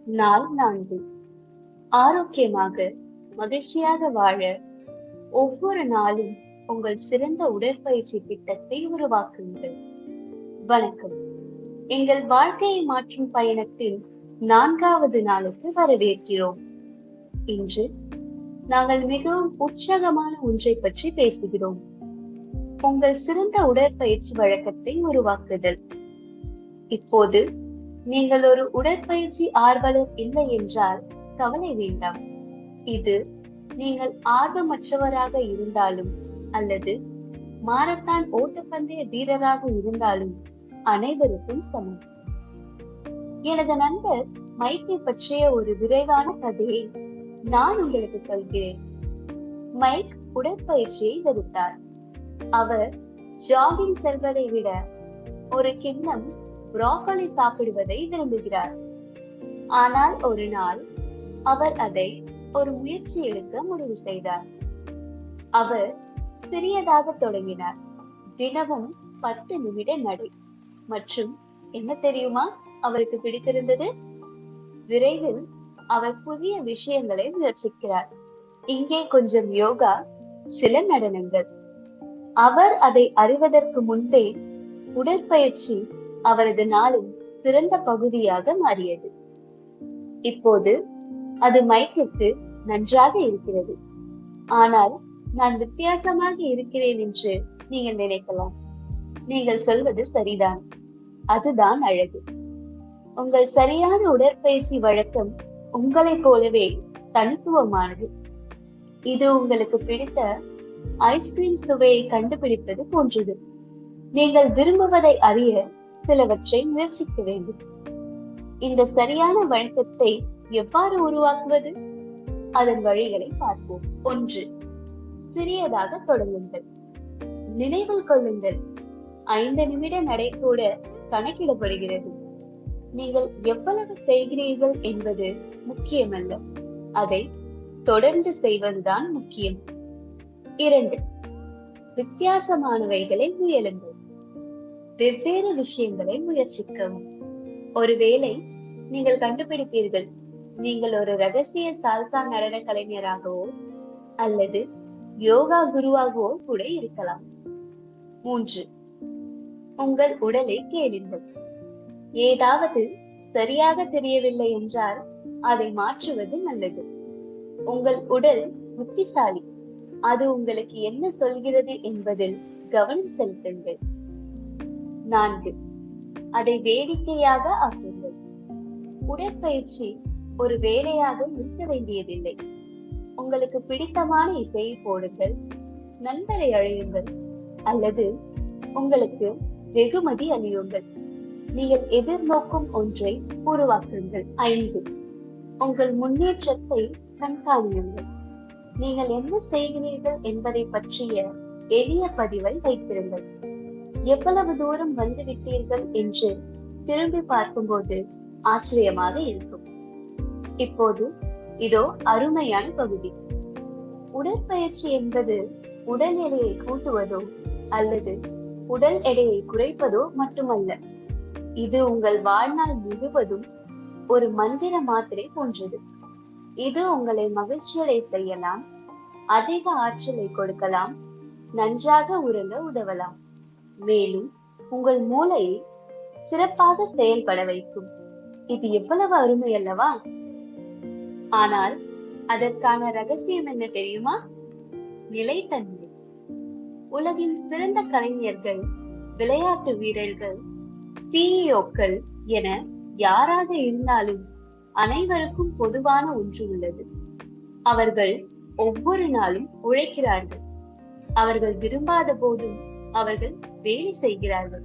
நாள் 4. ஆரோக்கியமாக மகிழ்ச்சியாக வாழ ஒவ்வொரு நாளும் உங்கள் சிறந்த உடற்பயிற்சி திட்டத்தை உருவாக்குங்கள். வணக்கம். எங்கள் வாழ்க்கையை மாற்றும் பயணத்தில் 4வது நாளுக்கு வரவேற்கிறோம். இன்று நாங்கள் மிகவும் உற்சாகமான ஒன்றை பற்றி பேசுகிறோம். உங்கள் சிறந்த உடற்பயிற்சி வழக்கத்தை உருவாக்குதல். இப்போது நீங்கள் ஒரு உடற்பயிற்சி ஆர்வலர் இல்லை என்றால் கவலை வேண்டாம். இது நீங்கள் ஆர்வமற்றவராக இருந்தாலும் அல்லது மாரத்தான் ஓட்டப்பந்தய வீரராக இருந்தாலும் அனைவருக்கும் சமம். எனது நண்பர் மைக்கை பற்றிய ஒரு விரைவான கதையை நான் உங்களுக்கு சொல்கிறேன். மைக் உடற்பயிற்சியை வெறுத்தார். அவர் ஜாகிங் செல்வதை விட ஒரு கிண்ணம் புரோக்கோலி சாப்பிடுவதை விரும்புகிறார். ஆனால் ஒரு நாள் அவர் அதை ஒரு முயற்சி எடுக்க முடிவு செய்தார். அவர் சிறியதாக தொடங்கினார். தினமும் 10 நிமிட நடை. மற்றும் என்ன தெரியுமா அவருக்கு பிடித்திருந்தது? விரைவில் அவர் புதிய விஷயங்களை முயற்சிக்கிறார். இங்கே கொஞ்சம் யோகா, சில நடனங்கள். அவர் அதை அறிவதற்கு முன்பே உடற்பயிற்சி அவரது நாளின் சிறந்த பகுதியாக மாறியது. இப்போது அது மைக்கிற்கு நன்றாக இருக்கிறது. ஆனால் நான் வித்தியாசமாக இருக்கிறேன் என்று நீங்கள் நினைக்கலாம். நீங்கள் சொல்வது சரிதான். அதுதான் அழகு. உங்கள் சரியான உடற்பயிற்சி வழக்கம் உங்களைப் போலவே தனித்துவமானது. இது உங்களுக்கு பிடித்த ஐஸ்கிரீம் சுவையை கண்டுபிடிப்பது போன்றது. நீங்கள் விரும்புவதை அறிய சிலவற்றை முயற்சிக்க வேண்டும். இந்த சரியான வழக்கத்தை எவ்வாறு உருவாக்குவது? அதன் வழிகளை பார்ப்போம். 1. சிறியதாக தொடங்குங்கள். நினைவில் கொள்ளுங்கள், 5 நிமிட நடை கூட கணக்கிடப்படுகிறது. நீங்கள் எவ்வளவு செய்கிறீர்கள் என்பது முக்கியமல்ல, அதை தொடர்ந்து செய்வதுதான் முக்கியம். 2. வித்தியாசமானவைகளை முயலுங்கள். வெவ்வேறு விஷயங்களை முயற்சிக்கவும். ஒருவேளை நீங்கள் கண்டுபிடிப்பீர்கள், நீங்கள் ஒரு ரகசிய சால்சா நடன கலைஞராகவோ அல்லது யோகா குருவாகவோ கூட இருக்கலாம். 3. உங்கள் உடலை கேளுங்கள். ஏதாவது சரியாக தெரியவில்லை என்றால் அதை மாற்றுவது நல்லது. உங்கள் உடல் புத்திசாலி. அது உங்களுக்கு என்ன சொல்கிறது என்பதில் கவனம் செலுத்துங்கள். 4. அதை வேடிக்கையாக ஆக்குங்கள். உடற்பயிற்சி ஒரு வேலையாக இருக்க வேண்டியதில்லை. உங்களுக்கு பிடித்தமான இசையை போடுங்கள், நண்பரை அழையுங்கள் அல்லது உங்களுக்கு வெகுமதி அளியுங்கள். நீங்கள் எதிர்நோக்கும் ஒன்றை உருவாக்குங்கள். 5. உங்கள் முன்னேற்றத்தை கண்காணியுங்கள். நீங்கள் என்ன செய்கிறீர்கள் என்பதை பற்றிய எளிய பதிவை வைத்திருங்கள். எவ்வளவு தூரம் வந்துவிட்டீர்கள் என்று திரும்பி பார்க்கும்போது ஆச்சரியமாக இருக்கும். இப்போது இதோ அருமையான பகுதி. உடற்பயிற்சி என்பது உடல் எடையை கூட்டுவதோ அல்லது உடல் எடையை குறைப்பதோ மட்டுமல்ல. இது உங்கள் வாழ்நாள் முழுவதும் ஒரு மந்திர மாத்திரை போன்றது. இது உங்களை மகிழ்ச்சியடை செய்யலாம், அதிக ஆற்றலை கொடுக்கலாம், நன்றாக உறங்க உதவலாம், மேலும் உங்கள் மூளையை சிறப்பாக செயல்பட வைக்கும். இது எவ்வளவு அருமை அல்லவா? ஆனால் அதற்கான ரகசியம் என்ன தெரியுமா? நிலைத்தன்மை. உலகின் சிறந்த கலைஞர்கள், விளையாட்டு வீரர்கள், சிஇஓக்கள் என யாராக இருந்தாலும் அனைவருக்கும் பொதுவான ஒன்று உள்ளது. அவர்கள் ஒவ்வொரு நாளும் உழைக்கிறார்கள். அவர்கள் விரும்பாத போதும் அவர்கள் வேலை செய்கிறார்கள்.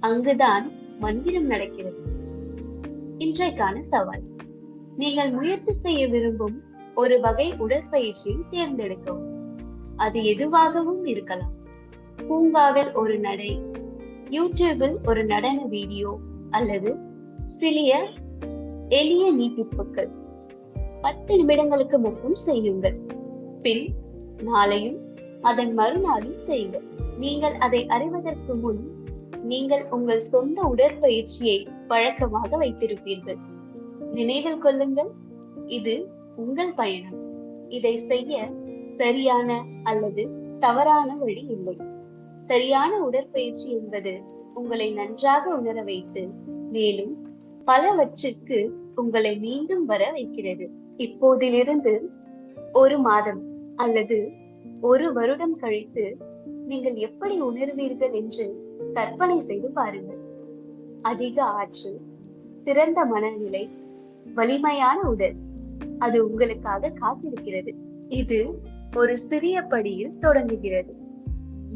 அங்குதான் மந்திரம் நடக்கிறது. இன்றைக்கான சவால்: நீங்கள் முயற்சி செய்ய விரும்பும் ஒரு வகை உடற்பயிற்சியை தேர்ந்தெடுக்கவும். அது எதுவாகவும் இருக்கலாம். பூங்காவில் ஒரு நடை, யூடியூபில் ஒரு நடன வீடியோ அல்லது சிறிய எளிய நீட்டிப்புகள். 10 நிமிடங்களுக்கு மட்டும் செய்யுங்கள். பின் நாளையும் அதன் மறுநாளும் செய்யுங்கள். நீங்கள் அதை அறிவதற்கு முன் நீங்கள் உங்கள் சொந்த உடற்பயிற்சியை பழக்கமாக வைத்திருப்பீர்கள். நினைவில் கொள்ளுங்கள், இது உங்கள் பயணம். இதை செய்ய சரியான அல்லது தவறான வழி இல்லை. சரியான உடற்பயிற்சி என்பது உங்களை நன்றாக உணர வைத்து மேலும் பலவற்றிற்கு உங்களை மீண்டும் வர வைக்கிறது. இப்போதிலிருந்து 1 மாதம் அல்லது 1 வருடம் கழித்து நீங்கள் எப்படி உணர்வீர்கள் என்று கற்பனை செய்து பாருங்கள். அதிக ஆற்றல், சிறந்த மனநிலை, வலிமையான உடல், அது உங்களுக்காக காத்திருக்கிறது. இது ஒரு சிறிய படியில் தொடங்குகிறது.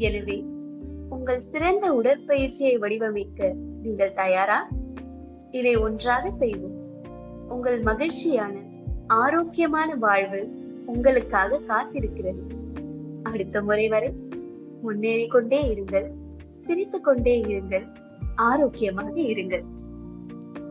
எனவே உங்கள் சிறந்த உடற்பயிற்சியை வடிவமைக்க நீங்கள் தயாரா? இதை ஒன்றாக செய்வோம். உங்கள் மகிழ்ச்சியான, ஆரோக்கியமான வாழ்வு உங்களுக்காக காத்திருக்கிறது. அடுத்த முறை வரை முன்னேறிக் கொண்டே இருங்கள், சிரித்துக் கொண்டே இருங்கள், ஆரோக்கியமாக இருங்கள்.